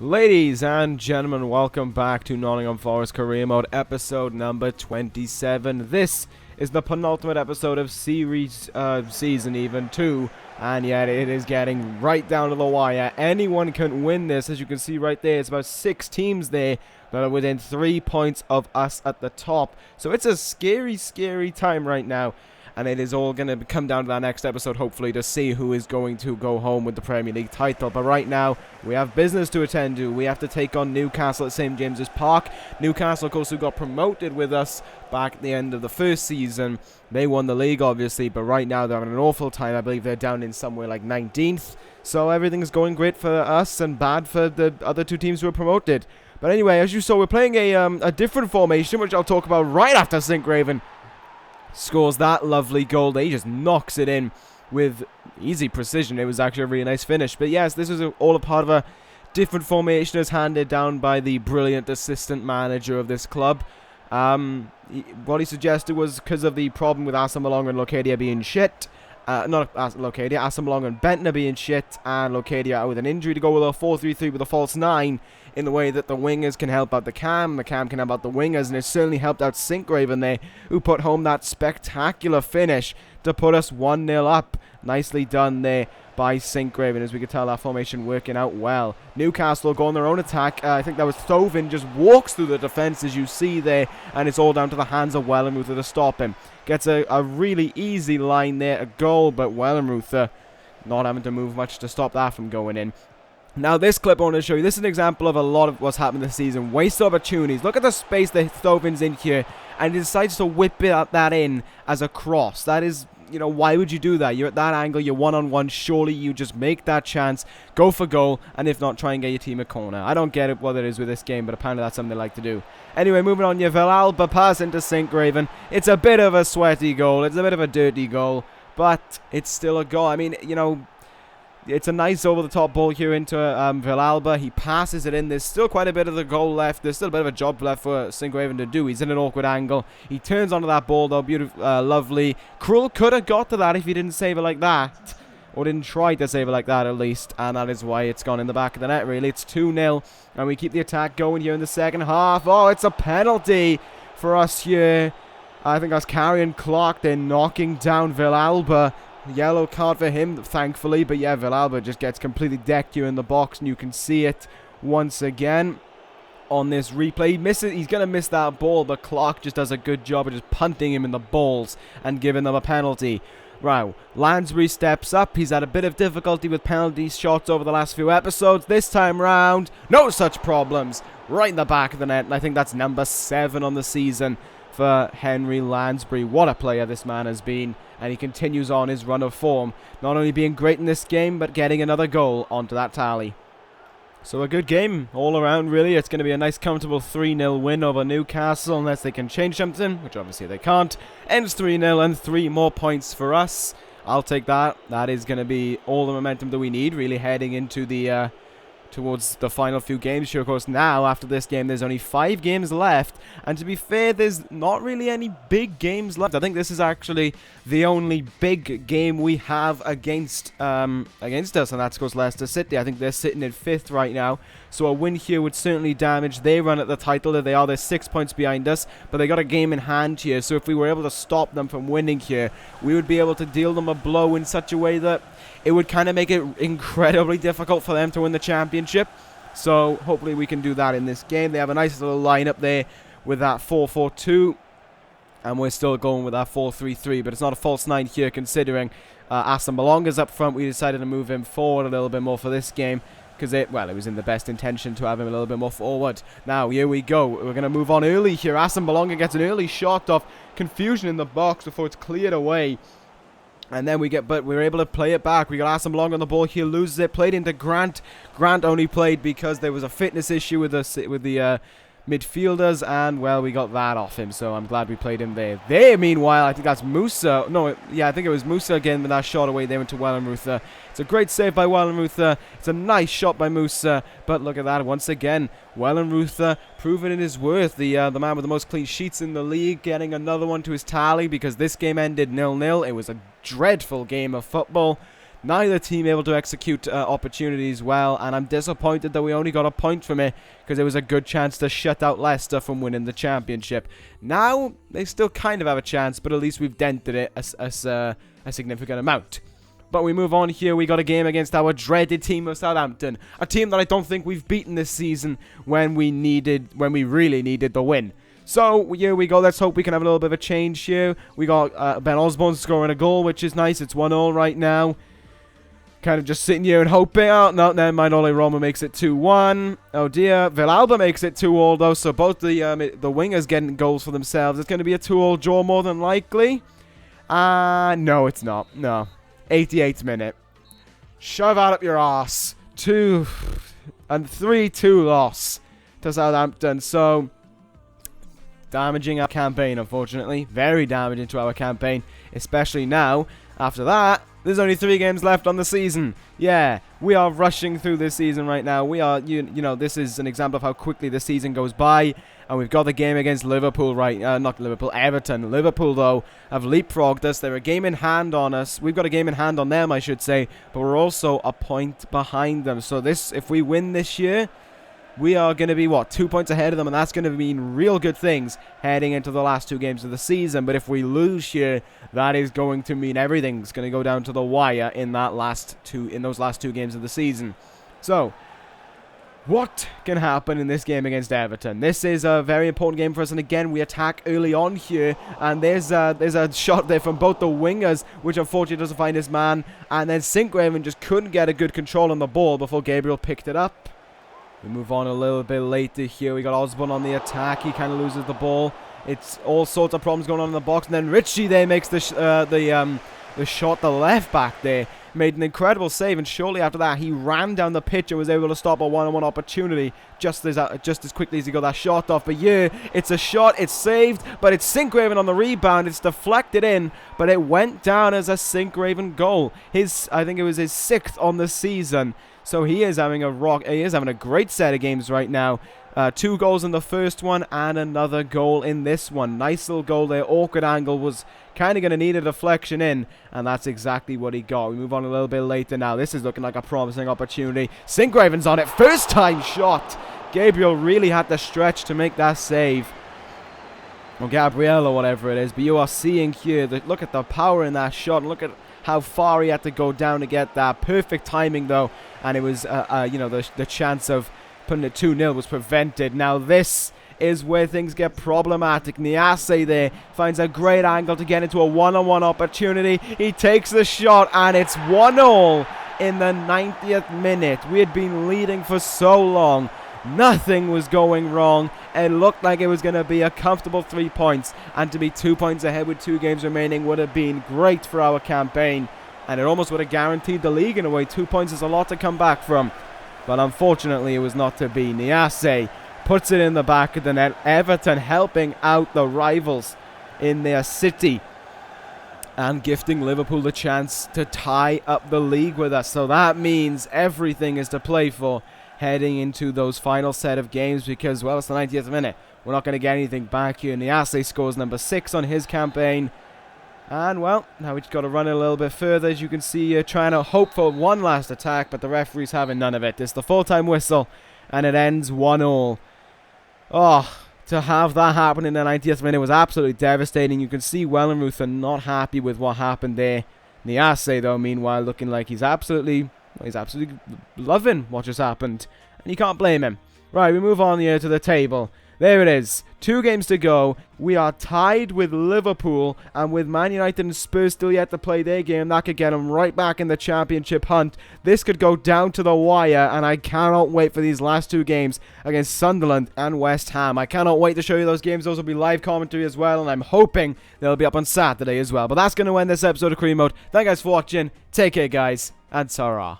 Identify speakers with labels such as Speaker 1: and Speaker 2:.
Speaker 1: Ladies and gentlemen, welcome back to Nottingham Forest Career Mode, episode number 27. This is the penultimate episode of season even 2, and yet it is getting right down to the wire. Anyone can win this, as you can see right there. It's about 6 teams there that are within 3 points of us at the top. So it's a scary, scary time right now. And it is all going to come down to that next episode, hopefully, to see who is going to go home with the Premier League title. But right now, we have business to attend to. We have to take on Newcastle at St. James's Park. Newcastle, of course, who got promoted with us back at the end of the first season. They won the league, obviously, but right now they're having an awful time. I believe they're down in somewhere like 19th. So everything's going great for us and bad for the other two teams who were promoted. But anyway, as you saw, we're playing a different formation, which I'll talk about right after St. Raven scores that lovely goal. He just knocks it in with easy precision. It was actually a really nice finish. But yes, this is all a part of a different formation as handed down by the brilliant assistant manager of this club. What he suggested was because of the problem with Asamoah and Locadia being shit. Not Locadia, Asamoah and Bentner being shit, and Locadia with an injury, to go with a 4-3-3 with a false 9 in the way that the wingers can help out the cam can help out the wingers, and it certainly helped out Sincraven there, who put home that spectacular finish to put us 1-0 up. Nicely done there by Sincraven, as we could tell that formation working out well. Newcastle go on their own attack. I think that was Thovin, just walks through the defence, as you see there, and it's all down to the hands of Wellenreuther to stop him. Gets a really easy line there, a goal, but Wellenreuther not having to move much to stop that from going in. Now this clip I want to show you, this is an example of a lot of what's happened this season. Wasted opportunities. Look at the space that Thovin's in here, and he decides to whip that in as a cross. That is, you know, why would you do that? You're at that angle, you're one-on-one, surely you just make that chance, go for goal, and if not, try and get your team a corner. I don't get it what it is with this game, but apparently that's something they like to do. Anyway, moving on, Villalba pass into Sincraven. It's a bit of a sweaty goal, it's a bit of a dirty goal, but it's still a goal. I mean, you know, it's a nice over-the-top ball here into Villalba. He passes it in. There's still quite a bit of the goal left. There's still a bit of a job left for Sincraven to do. He's in an awkward angle. He turns onto that ball, though. Beautiful, lovely. Krul could have got to that if he didn't save it like that. Or didn't try to save it like that, at least. And that is why it's gone in the back of the net, really. It's 2-0. And we keep the attack going here in the second half. Oh, it's a penalty for us here. I think that's Carrion Clark. They're knocking down Villalba. Yellow card for him, thankfully. But yeah, Villalba just gets completely decked here in the box, and you can see it once again on this replay. He's going to miss that ball, but Clark just does a good job of just punting him in the balls and giving them a penalty. Wow, Lansbury steps up. He's had a bit of difficulty with penalty shots over the last few episodes. This time round, no such problems. Right in the back of the net, and I think that's number 7 on the season for Henry Lansbury. What a player this man has been, and he continues on his run of form, not only being great in this game, but getting another goal onto that tally. So a good game all around, really. It's going to be a nice, comfortable 3-0 win over Newcastle, unless they can change something, which obviously they can't. Ends 3-0 and 3 more points for us. I'll take that. That is going to be all the momentum that we need, really, heading into the towards the final few games here. Of course, now after this game there's only 5 games left, and to be fair, there's not really any big games left. I think this is actually the only big game we have against us, and that's, of course, Leicester City. I think they're sitting in 5th right now, so a win here would certainly damage their run at the title. There they are, they're 6 points behind us, but they got a game in hand here, so if we were able to stop them from winning here, we would be able to deal them a blow in such a way that it would kind of make it incredibly difficult for them to win the championship. So hopefully we can do that in this game. They have a nice little lineup there with that 4-4-2. And we're still going with that 4-3-3. But it's not a false 9 here, considering Asamoah up front. We decided to move him forward a little bit more for this game, because it was in the best intention to have him a little bit more forward. Now, here we go. We're going to move on early here. Asamoah gets an early shot off. Confusion in the box before it's cleared away. And then we're able to play it back. We got Asamoah on the ball. He loses it. Played into Grant. Grant only played because there was a fitness issue with the midfielders, and well, we got that off him, so I'm glad we played him there. Meanwhile, I think that's Musa. No, yeah, I think it was Musa again with that shot away there into Wellenreuther. It's a great save by Wellenreuther. It's a nice shot by Musa, but look at that once again. Wellenreuther proving in his worth. The man with the most clean sheets in the league, getting another one to his tally, because this game ended 0-0. It was a dreadful game of football. Neither team able to execute opportunities well, and I'm disappointed that we only got a point from it because it was a good chance to shut out Leicester from winning the championship. Now, they still kind of have a chance, but at least we've dented it a significant amount. But we move on here. We got a game against our dreaded team of Southampton, a team that I don't think we've beaten this season when we really needed the win. So, here we go. Let's hope we can have a little bit of a change here. We got Ben Osborne scoring a goal, which is nice. It's 1-1 right now. Kind of just sitting here and hoping. Oh, no, never mind. Ole Roma makes it 2-1. Oh, dear. Villalba makes it 2-2, though. So, both the wingers getting goals for themselves. It's going to be a 2-2 draw more than likely. No, it's not. No. 88th minute. Shove out up your arse. 3-2 loss to Southampton. So, damaging our campaign, unfortunately. Very damaging to our campaign. Especially now. After that, there's only 3 games left on the season. Yeah, we are rushing through this season right now. We are, you know, this is an example of how quickly the season goes by. And we've got the game against Liverpool not Liverpool, Everton. Liverpool, though, have leapfrogged us. They're a game in hand on us. We've got a game in hand on them, I should say. But we're also a point behind them. So if we win this year, we are going to be, 2 points ahead of them, and that's going to mean real good things heading into the last 2 games of the season. But if we lose here, that is going to mean everything's going to go down to the wire in those last 2 games of the season. So, what can happen in this game against Everton? This is a very important game for us, and again, we attack early on here, and there's a shot there from both the wingers, which unfortunately doesn't find his man, and then Sinclair just couldn't get a good control on the ball before Gabriel picked it up. We move on a little bit later here. We got Osborne on the attack. He kind of loses the ball. It's all sorts of problems going on in the box. And then Ritchie there makes the shot. The left back there made an incredible save. And shortly after that, he ran down the pitch and was able to stop a one-on-one opportunity just as quickly as he got that shot off. But yeah, it's a shot. It's saved. But it's Sinclair on the rebound. It's deflected in. But it went down as a Sinclair goal. I think it was his 6th on the season. So he is having a great set of games right now. 2 goals in the first one and another goal in this one. Nice little goal there. Awkward angle, was kind of going to need a deflection in, and that's exactly what he got. We move on a little bit later now. This is looking like a promising opportunity. Sinclair's on it. First time shot. Gabriel really had to stretch to make that save. Or Gabriel or whatever it is. But you are seeing here, look at the power in that shot. And look at how far he had to go down to get that. Perfect timing, though. And it was, the chance of putting it 2-0 was prevented. Now, this is where things get problematic. Niasse there finds a great angle to get into a one-on-one opportunity. He takes the shot, and it's 1-0 in the 90th minute. We had been leading for so long. Nothing was going wrong. It looked like it was going to be a comfortable 3 points, and to be 2 points ahead with 2 games remaining would have been great for our campaign, and it almost would have guaranteed the league in a way. 2 points is a lot to come back from, but unfortunately it was not to be. Niasse puts it in the back of the net. Everton helping out the rivals in their city and gifting Liverpool the chance to tie up the league with us. So that means everything is to play for heading into those final set of games, because, well, it's the 90th minute. We're not going to get anything back here. Niasse scores number 6 on his campaign. And, well, now we've got to run it a little bit further. As you can see, trying to hope for one last attack, but the referee's having none of it. It's the full-time whistle, and it ends 1-1. Oh, to have that happen in the 90th minute was absolutely devastating. You can see Wellenruth are not happy with what happened there. Niasse, though, meanwhile, looking like he's absolutely loving what just happened, and you can't blame him. Right, we move on here to the table. There it is. 2 games to go. We are tied with Liverpool, and with Man United and Spurs still yet to play their game, that could get them right back in the championship hunt. This could go down to the wire, and I cannot wait for these last 2 games against Sunderland and West Ham. I cannot wait to show you those games. Those will be live commentary as well, and I'm hoping they'll be up on Saturday as well. But that's going to end this episode of Career Mode. Thank you guys for watching. Take care, guys, and ta-ra.